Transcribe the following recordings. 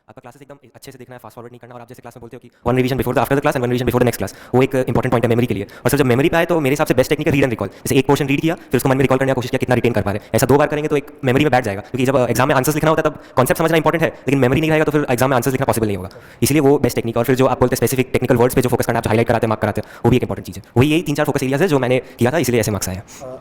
आपका क्लासेस एकदम अच्छे से देखना है, फास्ट फॉरवर्ड नहीं करना, और आप जैसे क्लास में बोलते हो कि one revision before the after the class and one revision before the next class, वो एक इंपॉर्टेंट पॉइंट है मेमोरी के लिए। और सर जब मेमोरी पे आए तो मेरे हिसाब से बेस्ट टेक्निक है रीड एंड रिकॉल। जैसे एक पोर्शन रीड किया, फिर उसको मन में रिकॉल करने की कोशिश किया, कितना रिटेन कर पा रहे हैं। ऐसा 2 बार करेंगे तो एक मेमोरी में बैठ जाएगा, क्योंकि जब एग्जाम में आंसर्स लिखना होता है तब कॉन्सेप्ट समझना इंपॉर्टेंट है, लेकिन मेमोरी नहीं रहेगा तो फिर एग्जाम में आंसर्स लिखना पॉसिबल नहीं होगा। इसलिए वो बेस्ट टेक्निक। और फिर जो आप बोलते हैं स्पेसिफिक टेक्निकल वर्ड्स पे जो फोकस करना, आप जो हाईलाइट कराते हैं, मार्क कराते हैं, वो भी एक इंपॉर्टेंट चीज़ है। वही यही 3-4 फोकस एरियाज है जो मैंने किया था, इसलिए ऐसे मार्क्स आए हैं।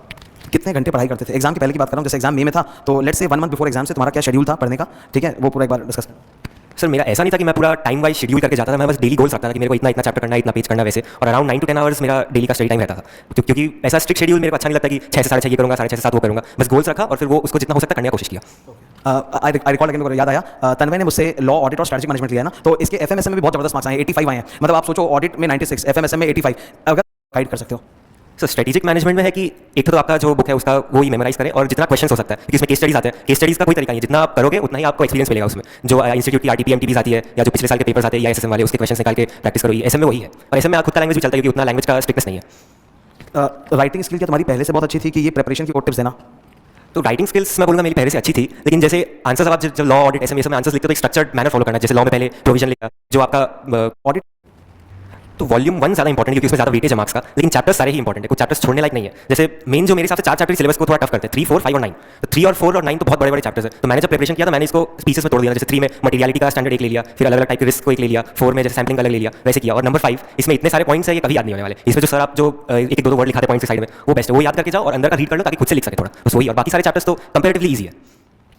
कितने घंटे पढ़ाई करते थे? एग्जाम के पहले की बात कर रहा हूँ, जैसे एग्जाम मई में था, तो let's say 1 month before exam से तुम्हारा क्या शेड्यूल था पढ़ने का, ठीक है, वो पूरा एक बार डिस्कस करें। सर मेरा ऐसा नहीं था कि मैं पूरा टाइम वाइज शेड्यूल करके जाता था, मैं बस डेली गोल्स रखता था कि मेरे को इतना इतना चैप्टर करना है, इतना पेज करना है वैसे, और अराउंड 9 to 10 आवर्स मेरा डेली का स्टडी टाइम रहता था। क्योंकि ऐसा स्ट्रिक्ट शेड्यूल मेरे को अच्छा नहीं लगता कि 6 से 6:30 ये करूँगा, 6:30 से 7 वो करूँगा। बस गोल्स रखा और फिर वो उसको जितना हो सकता करने की कोशिश किया। आई रिकॉर्ड अगेन, मेरे को याद आया, तन्मय ने मुझसे लॉ, ऑडिट और स्ट्रेटजिक मैनेजमेंट लिया है ना, तो इसके एफएमएसएम में भी बहुत जबरदस्त मार्क्स आए हैं, 85 आए हैं। मतलब आप सोचो, ऑडिट में 96, एफएमएसएम में 85, अगर गाइड कर सकते हो। सर स्ट्रेटेजिक मैनेजमेंट में है कि एक तो आपका जो बुक है उसका वो ही मेमोराइज करें, और जितना क्वेश्चन हो सकता है, क्योंकि इसमें केस स्टडीज आते हैं। केस स्टडीज का कोई तरीका नहीं है, जितना आप करोगे उतना ही आपको एक्सपीरियंस मिलेगा उसमें। जो इंस्टीट्यूट की आरटीपी एमटीपीज आती है, या जो पिछले साल के पेपर्स आते हैं या एसएसएम वाले, उसके क्वेश्चन निकाल के प्रैक्टिस करो। एसएम में वही है, और एसएम में खुद का लैंग्वेज भी चलता है, क्योंकि उतना लैंग्वेज का स्ट्रिक्टनेस नहीं है। राइटिंग स्किल क्या तुम्हारी पहले से बहुत अच्छी थी कि ये प्रिपरेशन की और टिप्स देना? तो राइटिंग स्किल्स मैं बोलूँगा मेरी पहले से अच्छी थी, लेकिन जैसे आंसर्स आप जब लॉ, ऑडिट, एसएम, ये सब में आंसर्स लिखते हो तो एक स्ट्रक्चर्ड मैनर फॉलो करना। जैसे लॉ में पहले प्रोविजन लिखा, जो आपका ऑडिट, तो वॉल्यूम 1 ज़्यादा इंपॉर्टेंट है क्योंकि उसमें ज़्यादा वेटेज है मार्क्स का, लेकिन चैप्टर्स सारे ही इंपॉर्टेंट है, कुछ चैप्टर्स छोड़ने लायक नहीं है। जैसे मेन जो मेरे हिसाब से 4 चैप्टर सिलेबस को थोड़ा टफ करते हैं, 3, 4, 5 और 9। तो 3 और 4 और 9 तो बहुत बड़े बड़े चैप्टर्स है। तो मैंने जब प्रिपरेशन किया तो मैंने इसको पीसेस में तोड़ दिया। जैसे 3 में मटेरियलिटी का स्टैंडर्ड एक ले लिया, फिर अलग अलग टाइप के रिस्क को एक ले लिया, 4 में जैसे सैम्पलिंग का अलग ले लिया, वैसे किया। और नंबर 5, इसमें इतने सारे पॉइंट्स है, ये कभी याद नहीं होने वाले। इसमें जो सर आप जो एक एक दो वर्ड लिखाते हैं पॉइंट के साइड में, वो बेस्ट है, वो याद करके जाओ और अंदर का रीड कर लो ताकि खुद से लिख सके थोड़ा, बस वही। और बाकी सारे चैप्टर्स तो कंपैरेटिवली ईजी है।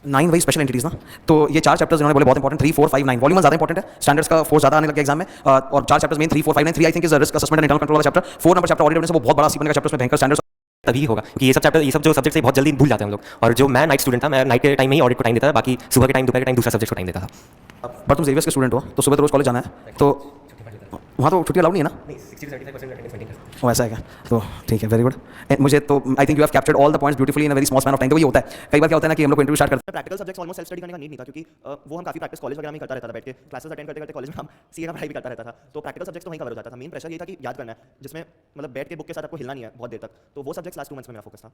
9 वही स्पेशल एंटिटीज ना, तो ये 4 चैप्टर्स इन्होंने बोले बहुत इंपॉर्टेंट, 3, 4, 5, 9। वॉल्यूम ज़्यादा इंपॉर्टेंट है, स्टैंडर्ड्स का 4 ज़्यादा आने लगे एग्जाम में, और 4 chapters main 3, 4, 5, 9। 3 I think is risk assessment and internal control वाला चैप्टर। 4 नंबर चैप्टर ऑडिट, वो बहुत बड़ा सीपन का चैप्टर, उसमें भयंकर स्टैंडर्ड्स तभी होगा, क्योंकि ये सब चैप्टर, ये सब जो सब्जेक्ट है बहुत जल्दी भूल जाते हैं हम लोग। और जो मैं नाइट स्टूडेंट था, मैं नाइट के टाइम में ही ऑडिट को टाइम देता था, बाकी सुबह के टाइम, दोपहर के टाइम दूसरा सब्जेक्ट को टाइम देता था। पर तुम जेवियर्स के स्टूडेंट हो, तो सुबह तो रोज कॉलेज जाना है, तो वहाँ तो छुट्टी अलाउड नहीं है ना? नहीं, 60 से 75% अटेंडेंस मेंटेन करता हूं। वो ऐसा है क्या? तो ठीक है, वेरी गुड। मुझे तो I think you have captured all the points beautifully in a very small span of time. तो ये होता है, कई बार क्या होता है ना कि हम लोग को इंटरव्यू स्टार्ट करते हैं, practical subjects almost self study करने का नीड नहीं था, क्योंकि वो हम काफी प्रैक्टिस कॉलेज वगैरह में करता रहता था, बैठ के क्लासेस अटेंड करते करते कॉलेज में हम सीए का पढ़ाई भी करता रहता था। तो प्रैक्टिकल सब्जेक्ट्स तो वहीं कवर हो जाता था। मेन प्रेशर ये था कि याद करना है, जिसमें मतलब बैठ के बुक के साथ आपको हिलना नहीं है बहुत देर तक। तो वो सब्जेक्ट्स लास्ट 2 मंथ्स में मेरा फोकस था।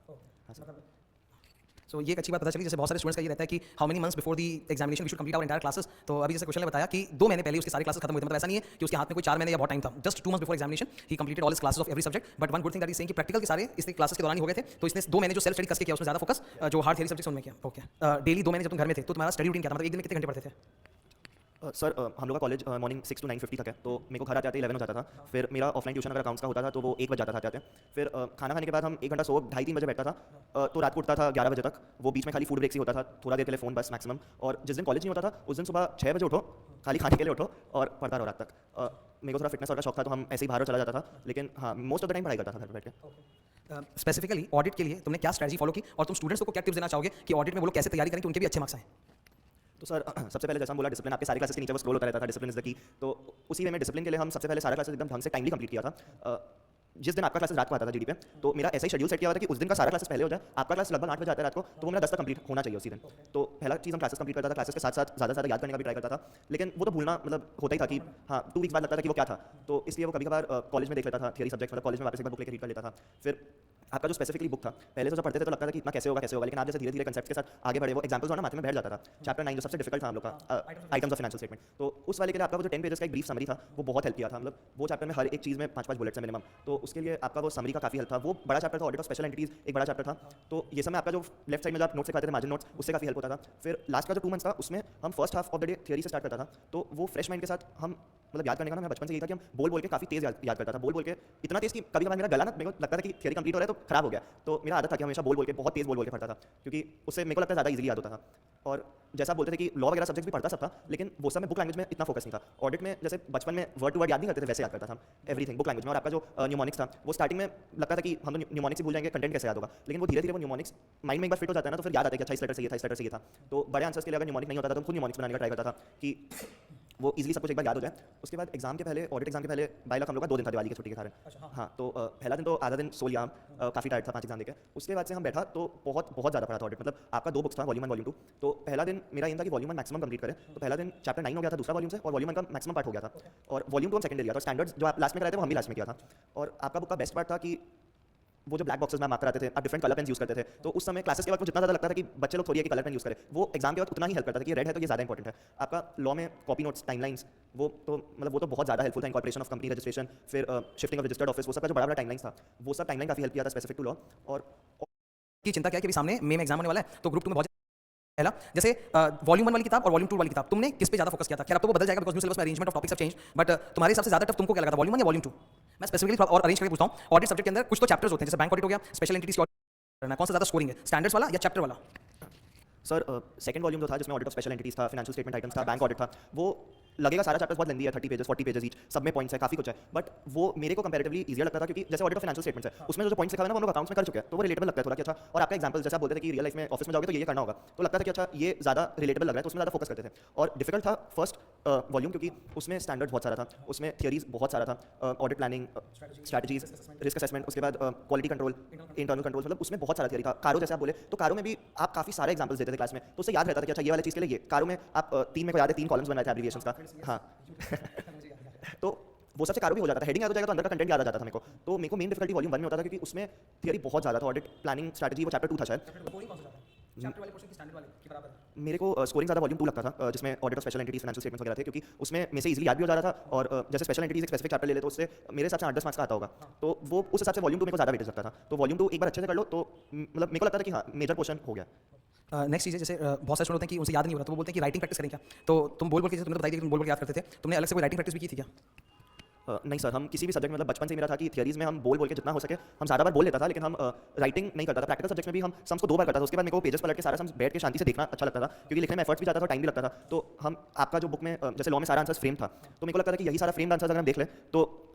सो ये एक अच्छी बात पता चली। जैसे बहुत सारे स्टूडेंट्स का ये रहता है कि how many months before the examination we should complete our entire classes. तो अभी जैसे क्वेश्चन ने बताया कि 2 महीने पहले उसकी सारी क्लासेस खत्म हुई थी। मतलब ऐसा नहीं है कि उसके हाथ में कोई 4 महीने या बहुत टाइम था, just 2 months before examination he completed all his classes of every subject. But one good thing that is saying कि प्रैक्टिकल के सारे इसके क्लासेस के दौरान ही हो गए थे, तो इसने 2 महीने जो सेल्फ स्टडी कस के किया उसमें ज़्यादा फोकस, जो हार्ड थ्योरी सब्जेक्ट्स उनमें किया। ओके, डेली 2 महीने जब तुम घर में थे तो तुम्हारा स्टडी रूटीन क्या था? मतलब एक दिन में कितने घंटे पढ़ते थे? सर हम लोग का कॉलेज मॉर्निंग 6 to 9:50 तक है, तो मेरे को घर आते आते 11 हो जाता था। फिर मेरा ऑफलाइन ट्यूशन अगर अकाउंट्स का होता था तो वो 1 बज जाता था आते आते। फिर खाना खाने के बाद हम 1 घंटा सो 2:30-3 बजे बैठता था, तो रात को उठता था 11 बजे तक। वो बीच में खाली फूड ब्रेक्स ही होता था, थोड़ा देर के लिए फ़ोन बस मैक्सिमम। और जिस दिन कॉलेज नहीं होता था उस दिन सुबह 6 बजे उठो, खाली खाने के लिए उठो और पढ़ता रहो रात तक। मेरे को थोड़ा फिटनेस का शौक था, तो हम ऐसे ही बाहर चला जाता था, लेकिन हाँ मोस्ट ऑफ द टाइम पढ़ाई करता था घर पर बैठ के। स्पेसिफिकली ऑडिट के लिए तुमने क्या स्ट्रेटजी फॉलो की, और तुम स्टूडेंट्स को क्या टिप्स देना चाहोगे कि ऑडिट में वो लोग कैसे तैयारी करें कि उनके भी अच्छे मार्क्स आए? तो सर सबसे पहले जैसा हम बोला, डिसिप्लिन आपके सारे क्लासेस के नीचे वो स्क्रॉल होता रहता था, डिसिप्लिन इज द की। तो उसी वे में डिसिप्लिन के लिए हम सबसे पहले सारा क्लासेस एकदम ढंग से टाइमली कंप्लीट किया था। जिस दिन आपका क्लासेस रात को आता था जीडी पे, तो मेरा ऐसा ही शेड्यूल सेट किया हुआ था कि उस दिन का सारा क्लासेस पहले हो जाए। आपका क्लास लगभग 8 बजे आता है रात को, तो वो मेरा 10 तक कंप्लीट होना चाहिए उसी दिन। तो पहला चीज़ हम क्लासेस कंप्लीट करता था, क्लासेस के साथ साथ ज़्यादा से ज़्यादा याद करने का भी ट्राई करता था। लेकिन वो तो भूलना मतलब होता ही था कि हाँ 2 वीक्स बाद लगता था कि वो क्या था, तो इसलिए वो कभी कभार कॉलेज में देख लेता था, थियरी सब्जेक्ट मतलब कॉलेज में वापस एक बार बुक लेकर रीड कर लेता था। फिर आपका जो स्पेसिफिकली बुक था, पहले तो जब पढ़ते थे तो लगता था कि इतना कैसे होगा, लेकिन आप जैसे धीरे धीरे कंसेप्ट के साथ आगे बढ़े, वो एग्जाम्पल्स होना माथे में बैठ जाता था। चैप्टर 9 जो सबसे डिफिकल्ट था हम लोग का, आइटम्स ऑफ फाइनेंशियल स्टेटमेंट, तो उस वाले के लिए आपका वो जो 10 पेजेस का एक ब्रीफ समरी था, वो बहुत हेल्प किया था। मतलब वो चैप्टर में हर एक चीज़ में 5-5 बुलेट्स है मिनिमम, तो उसके लिए आपका वो समरी का काफी हेल्प था। वो बड़ा चैप्टर था, ऑडिट ऑफ स्पेशल एंटिटीज एक बड़ा चैप्टर था। तो ये सब में आपका जो लेफ्ट साइड में जो आप नोट्स लिखाते थे, मार्जिन नोट्स, उससे काफी हेल्प होता था। फिर लास्ट का जो 2 मंथ्स था उसमें हम first half of the day theory से स्टार्ट करता था, तो वो फ्रेश माइंड के साथ हम मतलब याद करने का ना, मैं बचपन से यही था कि हम बोल बोल के काफी तेज याद करता था, बोल बोल के इतना तेज कि कभी कभार मेरा गला ना, मेरे को लगता था कि थियरी कंप्लीट हो रहा है तो खराब हो गया। तो मेरा आदत था कि हमेशा बोल बोल के बहुत तेज बोल बोल के पढ़ता था, क्योंकि उससे मेरे को लगता है ज़्यादा इजीली याद होता था। और जैसा आप बोलते थे कि लॉ वगैरह सब्जेक्ट भी पढ़ता सब था, लेकिन वो सब में बुक लैंग्वेज में इतना फोकस नहीं था। ऑडिट में जैसे बचपन में वर्ड टू वर्ड याद नहीं करते थे, वैसे याद करता था एवरीथिंग बुक लैंग्वेज में। और आपका जो न्यूमोनिक्स था, वो स्टार्टिंग में लगता था कि हम तो न्यूमोनिक्स ही भूल जाएंगे, कंटेंट कैसे याद होगा, लेकिन वो धीरे धीरे वो न्यूमोनिक्स माइंड में एक बार फिट हो जाता है ना, तो फिर याद आता है कि अच्छा इस लेटर से ये था, इस लेटर से ये था। तो बड़े आंसर्स के लिए अगर न्यूमोनिक नहीं होता था तो खुद न्यूमोनिक्स बनाने का ट्राई करता था कि वो इजीली सब कुछ एक बार याद हो जाए। उसके बाद एग्जाम के पहले, ऑडिट एग्जाम के पहले बाय लक हम लोग का 2 दिन था दिवाली की छुट्टी के कारण। हाँ, तो पहला दिन तो आधा दिन सो लिया, काफ़ी टाइट था 5 एग्जाम देके। उसके बाद से हम बैठा तो बहुत बहुत ज़्यादा पढ़ा था ऑडिट। मतलब आपका 2 बुक्स था, वॉल्यूम 1 वॉल्यूम 2। तो पहला दिन मेरा ये था कि वॉल्यूम 1 मैक्सिमम कंप्लीट करें। तो पहला दिन चैप्टर 9 हो गया था दूसरा वॉल्यूम से, और वॉल्यूम 1 का मैक्सिमम पार्ट हो गया था। और वॉल्यूम 2 हम सेकंड डे लिया था। स्टैंडर्ड्स जो आप लास्ट में कराए थे वो हम भी लास्ट में किया था। और आपका बुक का बेस्ट पार्ट था कि वो जो ब्लैक बॉक्सेस में मार्क कराते थे, आप डिफरेंट कलर पेन यूज करते थे, तो उस समय क्लासेस के वक्त जितना ज़्यादा लगता था कि बच्चे लोग थोड़ी है कि कलर पेन यूज करें, वो एग्जाम के वक्त उतना ही हेल्प करता था कि रेड है तो ये ज़्यादा इंपॉर्टेंट है। आपका लॉ में कॉपी नोट्स, टाइमलाइंस, वो तो बहुत ज़्यादा हेल्पफुल था। इनकॉर्पोरेशन ऑफ कंपनी रजिस्ट्रेशन, फिर शिफ्टिंग ऑफ रजिस्टर्ड ऑफिस, वो सब का जो बड़ा बड़ा टाइमलाइंस था, वो सब टाइमलाइन काफ़ी हेल्प किया था स्पेसिफिक टू लॉ। और की चिंता क्या है कि अभी सामने मे में एग्जाम होने वाला है, तो ग्रुप 2 में बहुत पहला जैसे वॉल्यूम 1 वाली किताब और वॉल्यूम 2 वाली किताब तुमने किस पे ज्यादा फोकस किया था? खैर अब तो वो बदल जाएगा बिकॉज़ न्यू सिलेबस में arrangement of topics have change, but तुम्हारे हिसाब से ज्यादा टफ तुमको क्या लगा था, वॉल्यूम 1 या वॉल्यूम 2? मैं स्पेसिफिकली और अरेंज करके पूछता हूं, ऑडिट सब्जेक्ट के अंदर कुछ तो चैप्टर्स होते हैं, जैसे बैंक ऑडिट हो गया, स्पेशल एंटिटीज की ऑडिट करना, कौन सा ज्यादा स्कोरिंग है, स्टैंडर्ड्स वाला या चैप्टर वाला? सर सेकंड वॉल्यूम जो था जिसमें ऑडिट ऑफ स्पेशल एंटिटीज था, फाइनेंशियल स्टेटमेंट आइटम्स था, बैंक ऑडिट था, वो लगेगा सारा चैप्टर्स बहुत लेंदी है, 30 पेजेस 40 पेजेस ईच, सब में पॉइंट्स है, काफी कुछ है, बट वो मेरे को कंपैरेटिवली इजियर लगता था क्योंकि जैसे ऑडिट ऑफ फाइनेंशियल स्टेटमेंट्स है, उसमें जो पॉइंट्स लिखा हुआ है ना वो हम लोग अकाउंट्स में कर चुके हैं, तो वो रिलेटेबल लगता है थोड़ा कि अच्छा। और आपका एग्जांपल जैसा आप बोलते थे कि रियल लाइफ में ऑफिस में जाओगे तो ये करना होगा, तो लगता था कि अच्छा ये ज़्यादा रिलेटेबल लग रहा है, तो उसमें ज़्यादा फोकस करते थे। और डिफिकल्ट था फर्स्ट वॉल्यूम क्योंकि उसमें स्टैंडर्ड बहुत सारा था, उसमें थियरीज बहुत सारा था, audit planning, strategies, risk assessment, उसके बाद क्वालिटी कंट्रोल, इंटरनल कंट्रोल, मतलब उसमें बहुत सारा थियरी था। कारो जैसे आप बोले तो कारो में भी आप काफी सारे एग्जांपल्स देते थे क्लास में, तो उससे याद रहता था कि अच्छा ये वाली चीज़ के लिए ये कारो में आप 3 में को याद है 3 कॉलम्स बनाए थे एब्रिविएशंस का, हाँ तो वो सबसे कारो भी हो जाता था, हेडिंग याद हो जाएगा तो अंदर का कंटेंट याद आ जाता था मेरे को। तो मेरे को मेन डिफिकल्टी वॉल्यूम 1 में होता था क्योंकि उसमें थियरी बहुत ज़्यादा था, ऑडिट प्लानिंग स्ट्रैटेजी, वो चैप्टर 2 था शायद। चैप्टर वाले पोर्शन की स्टैंडर्ड वाले की बराबर है। मेरे को स्कोरिंग ज़्यादा वॉल्यूम 2 लगता था, जिसमें audit of special entities, financial statements वगैरह थे, क्योंकि उसमें में से इजीली याद भी हो जाता था। और जैसे स्पेशल एंटिटीज एक स्पेसिफिक चैप्टर ले ले तो उससे मेरे हिसाब से 8-10 मार्क्स का आता होगा, तो वो उस हिसाब से वॉल्यूम 2 मेरे को ज़्यादा वेटेज लगता था। तो वॉल्यूम 2 एक बार अच्छे से कर लो तो मतलब मेरे को लगता था कि हाँ मेजर पोर्शन हो गया। नेक्स्ट चीज़ है जैसे बहुत सारे स्टूडेंट होते हैं कि उनसे याद नहीं हो रहा, तो वो बोलते हैं कि राइटिंग प्रैक्टिस करें क्या? तो तुम बोल के, जैसे तुमने बताई थी कि तुम बोल के याद करते थे, तुमने अलग से कोई राइटिंग प्रैक्टिस भी की थी क्या? नहीं सर, हम किसी भी सब्जेक्ट में मतलब बचपन से मेरा था कि थियरीज में हम बोल के जितना हो सके हम ज़्यादा बार बोल लेता था, लेकिन हम राइटिंग नहीं करता था। प्रैक्टिकल सब्जेक्ट में भी हम सम्स को 2 बार करता था, उसके बाद मेरे को पेजेस पलट के सारा सम्स बैठ के शांति से देखना अच्छा लगता था, क्योंकि लिखने में एफर्ट्स भी जाता था, टाइम भी लगता था। तो हम आपका जो बुक में जैसे लॉ में सारा आंसर्स फ्रेम था, तो मेरे को लगता था कि यही सारा फ्रेम आंसर्स अगर हम देख ले तो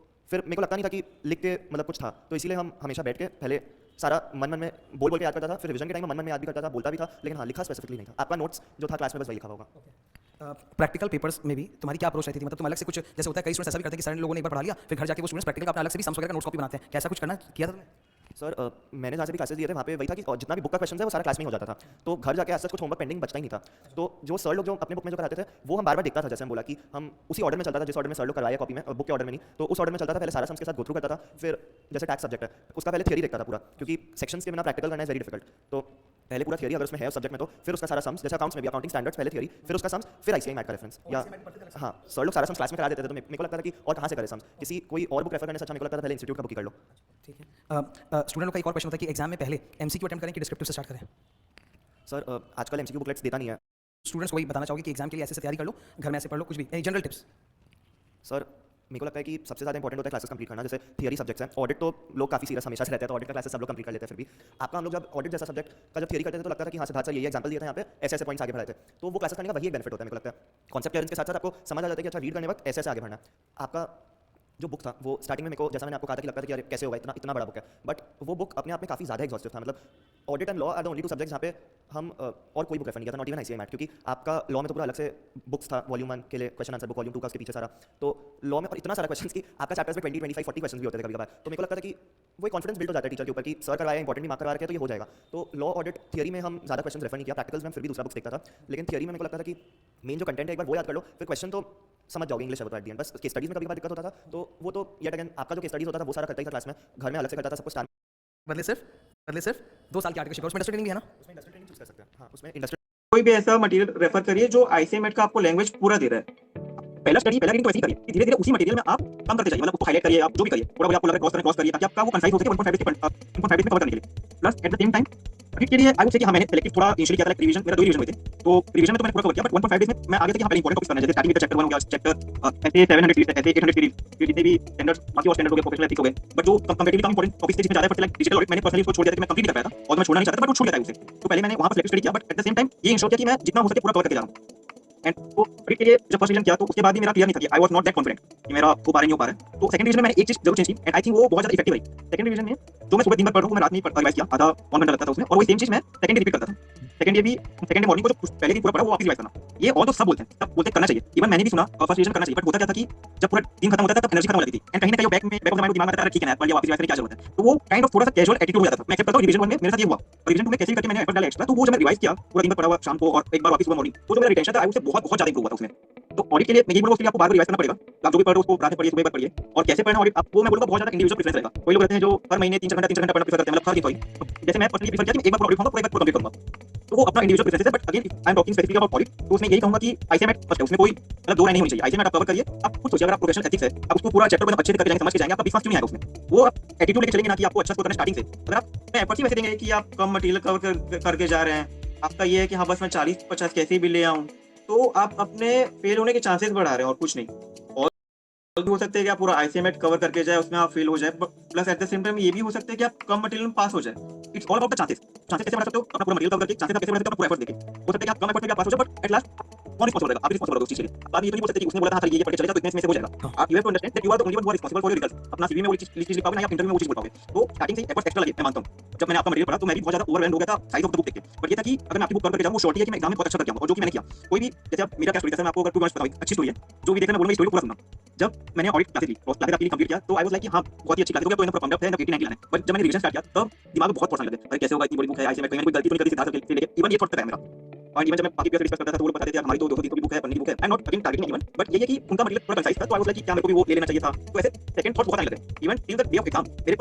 फिर मेरे को लगता नहीं था कि लिख के मतलब कुछ था, तो इसीलिए हम हमेशा बैठ के पहले सारा मन में बोल के याद करता था, फिर रिवीजन के टाइम में मन में याद भी करता था, बोलता भी था, लेकिन हाँ लिखा स्पेसिफिकली नहीं था। आपका नोट्स जो था क्लास में बस वही लिखा होगा। प्रैक्टिकल पेपर्स में भी तुम्हारी क्या अप्रोच रहती थी? मतलब तुम अलग से कुछ, जैसे होता है कई स्टूडेंट्स ऐसा भी करते हैं कि सर लोगों ने एक बार पढ़ा लिया, फिर घर जाके वो स्टूडेंट्स प्रैक्टिकल अपना अलग से भी सम्स वगैरह का नोट्स कॉपी बनाते हैं, कैसा कुछ करना किया था तुमने? सर मैंने जहाँ से भी क्लासेस दिए थे वहाँ पे वही था कि जितना भी बुक का क्वेश्चन है वो सारा क्लास में ही हो जाता था, तो घर जाके आज कुछ होमवर्क पेंडिंग बचता ही नहीं था। तो जो सर लोग जो अपने बुक में जो कराते थे वो हम बार बार देखता था, जैसे हम बोला कि हम उसी ऑर्डर में चलता था जिस ऑर्डर में सर लोग करवाया कॉपी में, बुक के ऑर्डर में नहीं, तो उस ऑर्डर में चलता था। पहले सारा सम्स के साथ गो थ्रू करता था, फिर जैसे टैक्स सब्जेक्ट है उसका पहले थियरी देखता था पूरा, क्योंकि सेक्शंस के बिना प्रैक्टिकल करना इज वेरी डिफिकल्ट। तो पहले पूरा थियरी अगर उसमें है उस सब्जेक्ट में तो फिर उसका सारा सम्स, जैसे अकाउंट्स में भी अकाउंटिंग स्टैंडर्ड्स पहले थियरी, फिर उसका सम्स, फिर आईसीआई मैट का रेफरेंस, या हाँ सर लोग सारा सम्स क्लास में करा देते थे। तो मेरे को लगता था कि और कहाँ से करें सम्स, किसी कोई और बुक रेफर करने से अच्छा मेरे को लगता था पहले इंस्टीट्यूट का बुक ही कर लो। ठीक है। स्टूडेंट लोग का एक और क्वेश्चन होता है कि एग्जाम में पहले एमसीक्यू अटेम्प्ट करें कि डिस्क्रिप्टिव से स्टार्ट करें? सर आजकल एमसीक्यू बुकलेट्स देता नहीं है। स्टूडेंट्स को वही बताना चाहोगे कि एग्जाम के लिए ऐसे से तैयारी कर लो, घर में ऐसे पढ़ लो, कुछ भी जनरल टिप्स? सर मेरे को लगता है कि सबसे ज़्यादा इंपॉर्टेंट होता है क्लासेस कंप्लीट करना। जैसे थियरी सब्जेक्ट्स हैं, ऑडिट तो लोग काफ़ी सीरियस हमेशा से रहते हैं, तो ऑडिट का क्लासेस सब लोग कंप्लीट कर लेते हैं। फिर भी आपका हम लोग जब ऑडिट जैसा सब्जेक्ट का जब थियरी करते थे तो लगता था कि हाँ सिद्धार्थ सर ये एग्जांपल दिए थे, यहाँ पे ऐसे ऐसे पॉइंट्स आगे बढ़ाए थे, तो वो क्लासेस करने का वही एक बेनिफिट होता है। मेरे को लगता है कॉन्सेप्ट क्लियरेंस के साथ साथ आपको समझ आ जाता है कि अच्छा रीड करने वक्त ऐसे ऐसे आगे बढ़ना। आपका जो बुक था वो स्टार्टिंग में मेरे को, जैसा मैंने आपको कहा था कि लगता था कि अरे कैसे होगा, इतना इतना बड़ा बुक है, बट वो बुक अपने आप में काफ़ी ज़्यादा एग्जॉस्टिव था। मतलब audit and law are the only 2 subjects जहाँ पे हम और कोई बुक रेफर नहीं किया था, नॉट इवन आईसीआई मैट, क्योंकि आपका लॉ में तो पूरा अलग से बुक्स था, वॉल्यूम 1 के लिए क्वेश्चन आंसर बुक, वॉल्यूम 2 का उसके पीछे सारा, तो लॉ में और इतना सारा क्वेश्चन कि आपका चैप्टर्स में 20, 25, 40 क्वेश्चन भी होते थे कभी कभार। तो मेरे को लगता था कि वो एक कॉन्फिडेंस बिल्ड हो जाता है टीचर के ऊपर कि सर करवाया इंपॉर्टेंट नहीं मार्क करवा रहे हैं तो ये हो जाएगा। तो लॉ ऑडिट थियरी में हम ज़्यादा क्वेश्चन रेफर नहीं किया, प्रैक्टिकल्स में फिर भी दूसरा बुक्स देखता था, लेकिन थियरी में मेरे को लगता था कि मेन जो कंटेंट है एक बार वो याद कर लो, फिर क्वेश्चन तो समझ जाओगे इंग्लिश है तो एट द एंड। बस केस स्टडीज में कभी कभार दिक्कत होता था, तो वो तो येट अगेन आपका जो केस स्टडीज होता था वो सारा करता ही था क्लास में, घर में अलग से करता था सब कुछ। बदले सिर्फ 2 साल की आर्टिकल उसमें इंडस्ट्री ट्रेनिंग भी है ना? उसमें इंडस्ट्रियल ट्रेनिंग चूज कर सकते हैं। हाँ उसमें इंडस्ट्रियल कोई भी ऐसा मटेरियल रेफर करिए जो आईसीएमएट का आपको लैंग्वेज पूरा दे रहा है। पहला रीडिंग तो ऐसे ही करिए कि धीरे धीरे उसी मटेरियल में आप काम करते जाइए, मतलब उसको हाईलाइट करिए, आप जो भी करिए थोड़ा बहुत आपको लग रहा है क्रॉस करिए ताकि आपका वो कंसाइज हो सके 1.5 में कवर करने के लिए। Plus at the same time read के लिए आई वुड से कि हाँ मैंने सेलेक्टिव थोड़ा इनिशियली किया था, रिवीजन मेरा 2 रिवीजन हुए थे, तो रिवीजन में तो मैंने पूरा कवर किया, बट 1.5 डेज में मैं आगे से कि हाँ पहले इंपॉर्टेंट टॉपिक्स करना है, जैसे स्टार्टिंग में चैप्टर 1 हो गया, चैप्टर ऐसे 700 सीरीज ऐसे 800 सीरीज, फिर जितने भी स्टैंडर्ड्स बाकी और स्टैंडर्ड हो गए, प्रोफेशनल एथिक्स हो गए, बट जो कंपैरेटिवली कम इंपॉर्टेंट टॉपिक्स थे जिसमें ज्यादा लाइक डिजिटल ऑडिट मैंने पर्सनली उसको छोड़ दिया था कि मैं कंप्लीट नहीं कर पाया था और मैं छोड़ना नहीं चाहता था, बट वो छूट गया था उसे। तो पहले मैंने वहां पर सेलेक्ट स्टडी किया, but at the same time ये इंश्योर किया कि मैं जितना हो सके पूरा कवर करके जा रहा हूं। एंड तो रीड के लिए जब फर्स्ट रिवीजन किया तो उसके बाद भी मेरा क्लियर नहीं था कि I was not that confident कि मेरा हो पा रहा नहीं हो पा रहा है। तो सेकंड रिवीजन में मैंने एक चीज जरूर चेंज की एंड आई थिंक वो बहुत ज्यादा इफेक्टिव रही। सेकंड रिवीजन में जो मैं सुबह 3 बार पढ़ रहा हूं, मैं रात में रिवाइज किया, आधा 1 घंटा लगता था उसमें, और वही सेम चीज मैं सेकंड डे रिपीट करता था। सेकंड डे मॉर्निंग को जो पहले दिन पूरा पढ़ा वो वापस रिवाइज करना, ये और तो सब बोलते हैं, सब बोलते हैं करना चाहिए। इवन मैंने भी सुना फर्स्ट रिवीजन करना चाहिए, बट होता क्या था कि जब पूरा दिन खत्म होता था तब एनर्जी खत्म हो जाती थी, एंड कहीं ना कहीं बैक ऑफ द माइंड दिमाग में आता था ठीक है ना पढ़ लिया वापस रिवाइज करने की क्या जरूरत है, तो वो काइंड ऑफ थोड़ा सा कैजुअल एटीट्यूड हो जाता था। मैं एक्सेप्ट करता हूं रिवीजन 1 में मेरे साथ ये हुआ, और रिवीजन 2 में कैसे भी करके मैंने एफर्ट डाला एक्स्ट्रा, तो वो जब मैं रिवाइज किया पूरा दिन भर पढ़ा हुआ शाम को और एक बार वापस हुआ मॉर्निंग, तो जो मेरा रिटेंशन था आई उससे बहुत बहुत ज्यादा इंप्रूव हुआ था उसमें। तो ऑडिट के लिए मैं ये बोलूंगा उसके लिए आपको बार बार रिवाइज करना पड़ेगा, आप जो भी पढ़ रहे हो उसको रात में पढ़िए सुबह पढ़िए, और कैसे पढ़ना ऑडिट आप वो मैं बोलूंगा बहुत ज्यादा इंडिविजुअल प्रेफरेंस रहेगा। कोई लोग रहते हैं जो हर महीने 3-4 घंटा पढ़ना प्रेफर करते हैं, मतलब हर दिन सॉरी, जैसे मैं पर्सनली प्रेफर किया कि एक बार ऑडिट होगा पूरा कंप्लीट करूंगा, तो वो अपना इंडिविजुअल प्रेफरेंस है। But again I am talking specifically about audit, तो उसमें यही कहूंगा कि आईसीएमएट फर्स्ट है, उसमें कोई मतलब दो राय नहीं होनी चाहिए। आईसीएमएट आप कवर करिए, आप खुद सोचिए अगर आप प्रोफेशनल एथिक्स है आप उसको पूरा चैप्टर अच्छे से करके जाएंगे, समझ के जाएंगे, आपका विश्वास क्यों नहीं आएगा उसमें, वो आप एटीट्यूड लेके चलेंगे ना कि आपको अच्छा स्कोर करना स्टार्टिंग से। अगर आप एफर्ट्स ही वैसे देंगे कि आप कम मटेरियल कवर करके जा रहे हैं, आपका ये है कि हाँ बस मैं 40-50 कैसे भी ले आऊं, तो आप अपने फेल होने के चांसेस बढ़ा रहे हैं और कुछ नहीं। और भी हो सकता है कि आप पूरा आईसीएमएट कवर करके जाए उसमें आप फेल हो जाए, plus at the same time ये भी हो सकता है कि आप कम मटेरियल में पास हो जाए। It's all about the chances. Chances कैसे बढ़ा सकते हो अपना पूरा मटेरियल कवर करके, चांसेस आप कैसे बढ़ा सकते हो अपना पूरा एफर्ट देके। हो सकता है कि आप कम एफर्ट में आप पास हो जाए, बट एट लास्ट कौन रिस्पांसिबल रहेगा, आप रिस्पांसिबल होगा उस चीज के लिए। आप ये तो नहीं बोल सकते कि उसने बोला था सर ये पढ़ के चलेगा तो इतने में से हो जाएगा। आप you have to understand that you are the only one who are responsible for your results. अपना सीवी में वो चीज लिख पाओगे ना, आप इंटरव्यू में वो चीज बोल पाओगे। तो स्टार्टिंग से एफर्ट एक्स्ट्रा लगे, मैं मानता हूं। जब मैंने आपका मटेरियल पढ़ा तो मैं भी बहुत ज्यादा ओवरवेल्ड हो गया था साइज ऑफ द बुक देख के, बट ये था कि अगर मैं आपकी बुक कवर करके जाऊं वो शॉर्ट है कि मैं एग्जाम में बहुत अच्छा कर गया और जो कि मैंने किया। कोई भी जैसे आप मेरा क्या स्टोरी था, मैं आपको अगर 2 मिनट्स बताऊं, अच्छी स्टोरी है, जो भी देखना मैं बोलूंगा स्टोरी पूरा सुनना। जब मैंने ऑडिट क्लासेस ली, क्लासेस आपके लिए कंप्लीट किया, तो आई वाज लाइक कि हां बहुत ही अच्छी क्लास हो गया, तो इतना पूरा पंप अप है, 80-90 लाना है। बट जब मैंने रिवीजन स्टार्ट किया तब दिमाग में बहुत परेशानी लगे, अरे कैसे होगा, इतनी बड़ी बुक है, आईसीएमएट कहीं मैंने कोई गलती तो नहीं कर दी सिद्धार्थ से लेके, इवन ये थॉट तक है मेरा। और इवन जब मैं बाकी पेयर से डिस्कस करता था तो वो लोग बताते थे यार हमारी तो 200 की बुक है, पन्नी की बुक है। I am not again targeting anyone, but ये है कि उनका मटेरियल पूरा कंसाइज था, तो आई वाज लाइक कि क्या मेरे को भी वो ले लेना चाहिए था। तो ऐसे सेकंड थॉट बहुत आने लगे। Even till the day of exam मेरे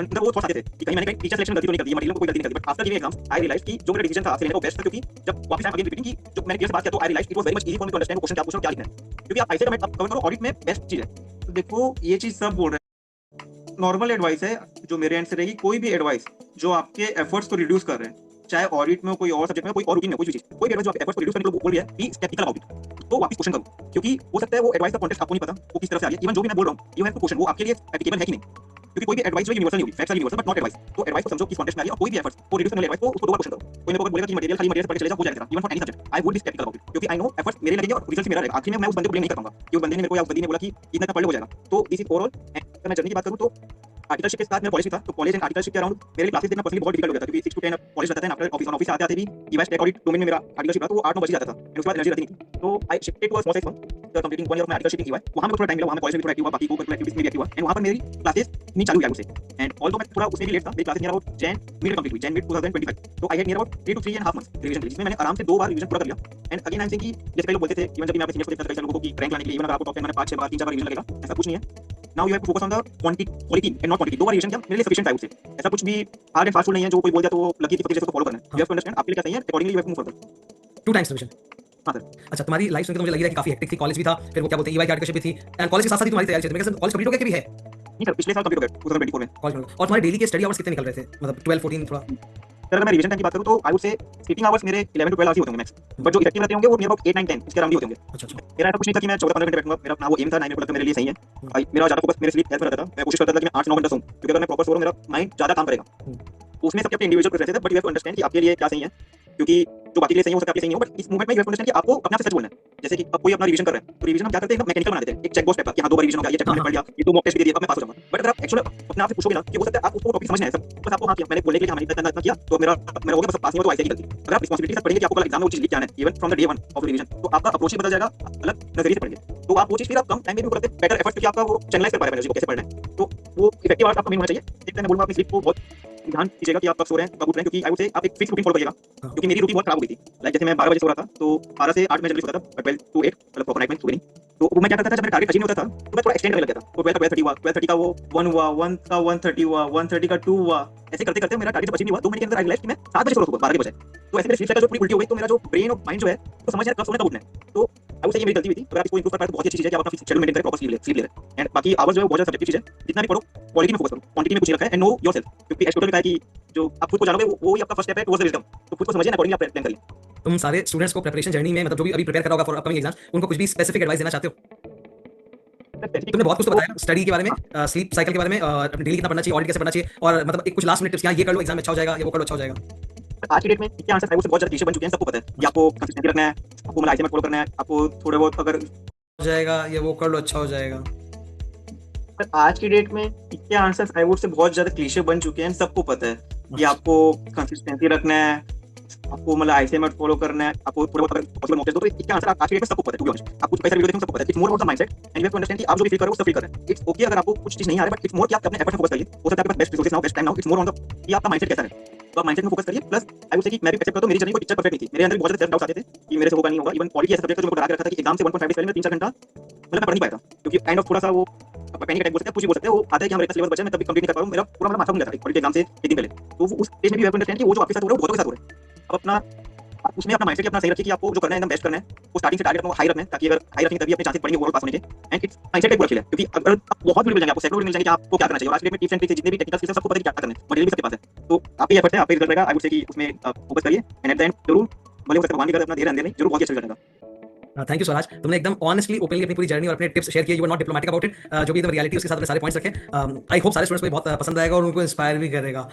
अंदर वो थॉट्स आते थे कि कहीं मैंने कहीं टीचर सिलेक्शन गलती तो नहीं कर दी, मटेरियल को कोई गलती नहीं कर दी। But after giving exams I realized कि जो मेरा डिसीजन था आज से लेने का वो बेस्ट था, क्योंकि जब वापस आई एम अगेन रिपीटिंग कि जो मैंने टीचर से बात किया तो I realized it was very much easy for me to understand question क्या पूछना क्या लिखना है, क्योंकि आप आईसीएमएट आप कवर करो ऑडिट में बेस्ट चीज है। तो देखो ये चीज सब बोल रहे हैं, नॉर्मल एडवाइस है जो मेरे एंड से रहेगी। कोई भी एडवाइस जो आपके एफर्ट्स को रिड्यूस कर रहे हैं, चाहे ऑडिट में हो, कोई और सब्जेक्ट में, कोई और रूटीन में, कोई भी चीज, कोई भी एडवाइस जो आपके एफर्ट्स को रिड्यूस करने के लिए बोल रही है, बी स्केप्टिकल अबाउट इट। तो वापस क्वेश्चन करो, क्योंकि हो सकता है वो एडवाइस का कॉन्टेक्स्ट आपको नहीं पता वो किस तरफ से आ रही है। इवन जो भी मैं बोल रहा हूं यू हैव टू क्वेश्चन वो आपके लिए एप्लीकेबल है कि नहीं, क्योंकि कोई भी एडवाइस जो यूनिवर्सल नहीं होगी, facts are universal but not advice. तो एडवाइस को समझो किस कॉन्टेक्स्ट में आ रही है, और कोई भी एफर्ट्स को रिड्यूस करने वाली एडवाइस को उसको दो बार क्वेश्चन करो। कोई मेरे को बोलेगा कि मटेरियल खाली मटेरियल से पढ़ के चले जाओ, हो जाएगा even for any subject, I would be sceptical about it, क्योंकि आई नो एफर्ट्स मेरे लगेंगे और रिजल्ट मेरा रहेगा। आखिर में मैं उस बंदे को ब्लेम नहीं कर पाऊंगा कि उस बंदे ने मेरे को या उस बंदी ने बोला कि इतना पढ़ ले हो जाएगा। तो दिस इज ओवरऑल। अगर मैं जर्नी की बात करूं तो आर्टिकलशिप के साथ मेरा कॉलेज भी था, तो कॉलेज एंड आर्टिकलशिप के अराउंड मेरे क्लासेस देखना पर्सनली बहुत डिफिकल्ट हो गया था, क्योंकि 6 to 10 कॉलेज रहता है, आफ्टर ऑफिस आते भी ईवाइस टेक ऑडिट डोमेन में मेरा आर्टिकलशिप था, तो वो 8-9 बजे जाता था, फिर उसके बाद एनर्जी रहती नहीं थी। तो I shifted to a small size firm the completing 1 year of my articleship in EY. वहां पे थोड़ा टाइम मिला, वहां पे कॉलेज में थोड़ा एक्टिव हुआ, बाकी को एक्टिविटीज में भी एक्टिव हुआ, एंड वहां पर मेरी क्लासेस नहीं चालू हुई उससे। एंड ऑल्दो मैं थोड़ा उसमें भी लेट था, मेरी classes near about Jain mid complete हुई, जैन मिड 2025। तो I had near about 3 to 3.5 months revision के लिए, जिसमें मैंने आराम से 2 बार रिवीजन पूरा कर लिया। And again I am saying कि जैसे कई लोग बोलते थे, इवन जब भी मैं अपने सीनियर्स को देखता था कई लोगों को कि रैंक लाने के लिए इवन अगर आपको टॉप 10 में 5-6 बार 3-4 बार रिवीजन लगेगा, ऐसा कुछ नहीं है। Now you have to focus on the quality and not quantity. 2 बार रिवीजन किया मेरे लिए सफिशिएंट है उससे, ऐसा कुछ भी हार्ड एंड फास्ट रूल नहीं है जो कोई बोल दिया तो लकी की जैसे को फॉलो करना है। यू हैव टू अंडरस्टैंड आपके लिए क्या सही है, accordingly you have to move further. 2 times revision. हां सर। अच्छा, तुम्हारी लाइफ सुनकर तो मुझे लग रहा है कि काफी हेक्टिक थी, कॉलेज भी था, फिर वो क्या बोलते हैं ईवाई की आर्टिकलशिप भी थी, एंड कॉलेज के साथ साथ ही तुम्हारी तैयारी चल रही थी। कॉलेज कंप्लीट हो गया कि भी है? नहीं सर, पिछले साल कंप्लीट हो गया 2024 में। कॉलेज और तुम्हारे डेली के स्टडी आवर्स कितने निकल रहे थे, मतलब 12-14 थोड़ा? सर अगर मैं रिवीजन टाइम की बात करूं तो I would say sitting hours मेरे 11 to 12 आवर्स ही होते होंगे मैक्स, बट जो इफेक्टिव रहते होंगे वो नियर अबाउट 8-9-10 इसके अराउंड ही होते होंगे। अच्छा अच्छा। मेरा ऐसा कुछ नहीं था कि मैं 14-15 घंटे बैठूंगा, मेरा अपना वो एम था, 9 मिनट तक मेरे लिए सही है। मेरा ज्यादा फोकस मेरे स्लीप हेल्थ पर रहता था, मैं कोशिश करता था कि मैं 8 से 9 घंटे सोऊं, क्योंकि अगर मैं प्रॉपर सो रहा हूं मेरा माइंड ज्यादा काम करेगा। उसमें सबके अपने इंडिविजुअल प्रेफरेंस है, but you have to understand कि आपके लिए क्या सही है, क्योंकि जो बाकी के लिए सही हो सकता है आपके लिए सही हो, बट इस मूवमेंट में यू हैव टू अंडरस्टैंड कि आपको अपने आप से सच बोलना है। जैसे कि अब कोई अपना रिवीजन कर रहा है, तो रिवीजन हम क्या करते हैं, एकदम मैकेनिकल बना देते हैं, एक चेक बॉक्स टाइप का कि हां 2 बार रिवीजन हो गया, ये चैप्टर मैंने पढ़ लिया, ये 2 मॉक टेस्ट भी दे दिए, अब मैं पास हो जाऊंगा। बट अगर आप एक्चुअली अपने आप से पूछोगे ना कि हो सकता है आप उसको टॉपिक समझ नहीं आए, सब बस आपको हां किया मैंने बोलने के लिए मैंने इतना किया तो मेरा हो गया, बस पास नहीं हुआ तो आईसी की गलती। अगर आप रिस्पांसिबिलिटी के साथ पढ़ेंगे कि आपको कल एग्जाम में वो चीज लिख के आना है, even from the day 1 of revision, तो आपका अप्रोच ही बदल जाएगा, अलग नजरिए से पढ़ेंगे, तो आप वो चीज फिर आप कम टाइम में भी करते बेटर एफर्ट्स करके आपका वो चैनलाइज कर पा रहे हैं एनर्जी को कैसे पढ़ना है। तो वो इफेक्टिव आवर्स आपका मेन होना चाहिए। एक मैं बोलूंगा अपनी स्लीप को बहुत ध्यान दीजिएगा कि आप कब सो रहे हैं कब उठ रहे हैं, क्योंकि आई वुड से आप एक फिक्स रूटीन फॉलो करिएगा, क्योंकि मेरी रूटीन बहुत खराब हो गई थी। लाइक जैसे मैं 12 बजे सो रहा था, तो 12 से 8 में जल्दी सोता था, 12 to 8 मतलब प्रॉपर नाइट में सुबह नहीं। तो वो मैं क्या करता था, जब मेरा टारगेट अचीव नहीं होता था तो मैं थोड़ा एक्सटेंड करने लग गया था, तो 12 का 12:30 हुआ, 12:30 का वो 1 हुआ, 1 का 1:30 हुआ, 1:30 का 2 हुआ, ऐसे करते करते मेरा टारगेट जब अचीव नहीं हुआ 2 मिनट के अंदर आई रियलाइज कि मैं 7 बजे सो रहा हूं 12 के बजाय। तो ऐसे मेरी स्लीप साइकिल जो पूरी उल्टी हो गई, तो मेरा जो ब्रेन और माइंड जो है वो समझ नहीं कब सोना कब उठना है। तो आई वुड से ये मेरी गलती हुई थी। अगर आप इसको इंप्रूव कर पाए तो बहुत ही अच्छी चीज है कि आप अपना शेड्यूल मेंटेन करें, प्रॉपर स्लीप ले रहे हैं। एंड बाकी आवर्स जो है वो बहुत ज्यादा सब्जेक्टिव चीज है, जितना भी पढ़ो क्वालिटी में फोकस करो, क्वांटिटी में कुछ नहीं रखा है। एंड नो योरसेल्फ, क्योंकि एस्टोटल का है कि जो आप खुद को जानोगे वो ही आपका फर्स्ट स्टेप है टुवर्ड्स द विजडम। तो खुद को समझिए, अकॉर्डिंगली आप प्लान करिए। तुम सारे स्टूडेंट्स को प्रिपरेशन जर्नी में, मतलब जो भी अभी प्रिपेयर कर रहा होगा फॉर अपकमिंग एग्जाम्स, उनको कुछ भी स्पेसिफिक एडवाइस देना चाहते हो? तुमने बहुत कुछ तो बताया, स्टडी के बारे में, स्लीप साइकिल के बारे में, डेली कितना पढ़ना चाहिए, ऑडिट कैसे पढ़ना चाहिए, और मतलब एक कुछ लास्ट मिनट टिप्स, यहाँ ये कर लो एग्जाम में अच्छा हो जाएगा, ये वो कर लो अच्छा हो जाएगा। आज की डेट में क्या आंसर है वो बहुत ज्यादा क्लीशे बन चुके हैं, सबको पता है कि आपको कंसिस्टेंसी रखना है, आपको मतलब आईसीएमएट फॉलो करना है, आपको थोड़े बहुत अगर हो जाएगा, ये वो कर लो अच्छा हो जाएगा। पर आज की डेट में क्या आंसर आई वुड से बहुत ज्यादा क्लीशे बन चुके हैं, सबको पता है कि आपको कंसिस्टेंसी रखना है, आपको मतलब आईसीएमआर फॉलो करना है, आपको पूरा बहुत पॉसिबल मॉक टेस्ट दो, तो इसका आंसर आज के डेट में सबको पता है, टू बी ऑनेस्ट। आप कुछ पैसा वीडियो देखो सबको पता है। It's more about the mindset and you have to understand कि आप जो भी फील कर रहे हो सब फील कर रहे हैं। इट्स ओके अगर आपको कुछ चीज नहीं आ रहा है, बट इट्स मोर कि आप अपने एफर्ट में फोकस करिए। हो सकता है आपके पास best resources now, best time now, it's more on the कि आपका माइंडसेट कैसा है, तो आप माइंडसेट में फोकस करिए। प्लस आई वुड से कि मैं भी एक्सेप्ट करता हूं मेरी जर्नी कोई पिक्चर परफेक्ट नहीं थी, मेरे अंदर बहुत ज्यादा सेल्फ डाउट्स आते थे कि मेरे से होगा नहीं होगा। इवन पॉलिटी ऐसा सब्जेक्ट था जो मुझे डरा के रखा था कि एग्जाम से 1.5 डेज पहले मैं 3-4 घंटा मतलब पढ़ नहीं पाया था, क्योंकि काइंड ऑफ थोड़ा सा वो पैनिक अटैक बोल सकते हैं, कुछ भी बोल सकते हैं, वो आता है कि हमारे इतना सिलेबस बचा है, मैं तभी कंप्लीट नहीं कर पा रहा हूं, मेरा पूरा मतलब माथा घूम गया था पॉलिटी एग्जाम से एक दिन पहले। तो वो उस स्टेज में भी यू हैव टू अंडरस्टैंड कि वो जो आपके साथ हो रहा है वो बहुतों के साथ हो रहा है। अब अपना आप उसमें अपना माइंडसेट अपना सही रखिए कि आपको जो करना है एकदम बेस्ट करना है, वो स्टार्टिंग से टारगेट अपना हाई रखना है, ताकि अगर हाई रखेंगे तभी अपने चांसेस बढ़ेंगे ओवरऑल पास होने के। एंड इट्स माइंडसेट का पूरा खेल है, क्योंकि अगर आप बहुत वीडियो मिल जाएंगे, आपको सेकंड मिल जाएंगे कि आपको क्या करना चाहिए, और आज के डेट में टिप्स एंड ट्रिक्स जितने भी टेक्निकल स्किल्स सबको पता है कि क्या करना है, मटेरियल भी सबके पास है। तो आप ही एफर्ट है, आप ही रिजल्ट रहेगा। आई वुड से कि उसमें फोकस करिए एंड एट द एंड जरूर भले हो सकता है भगवान की तरफ अपना धीरे अंधेर नहीं, जरूर बहुत अच्छा रिजल्ट आएगा। थैंक यू स्वराज, तुमने एकदम ऑनेस्टली ओपनली अपनी पूरी जर्नी और अपने टिप्स शेयर किए। You are not diplomatic about it, जो भी एकदम रियलिटी उसके साथ अपने सारे पॉइंट्स रखे। आई होप सारे स्टूडेंट्स को बहुत पसंद आएगा और उनको इंस्पायर भी करेगा।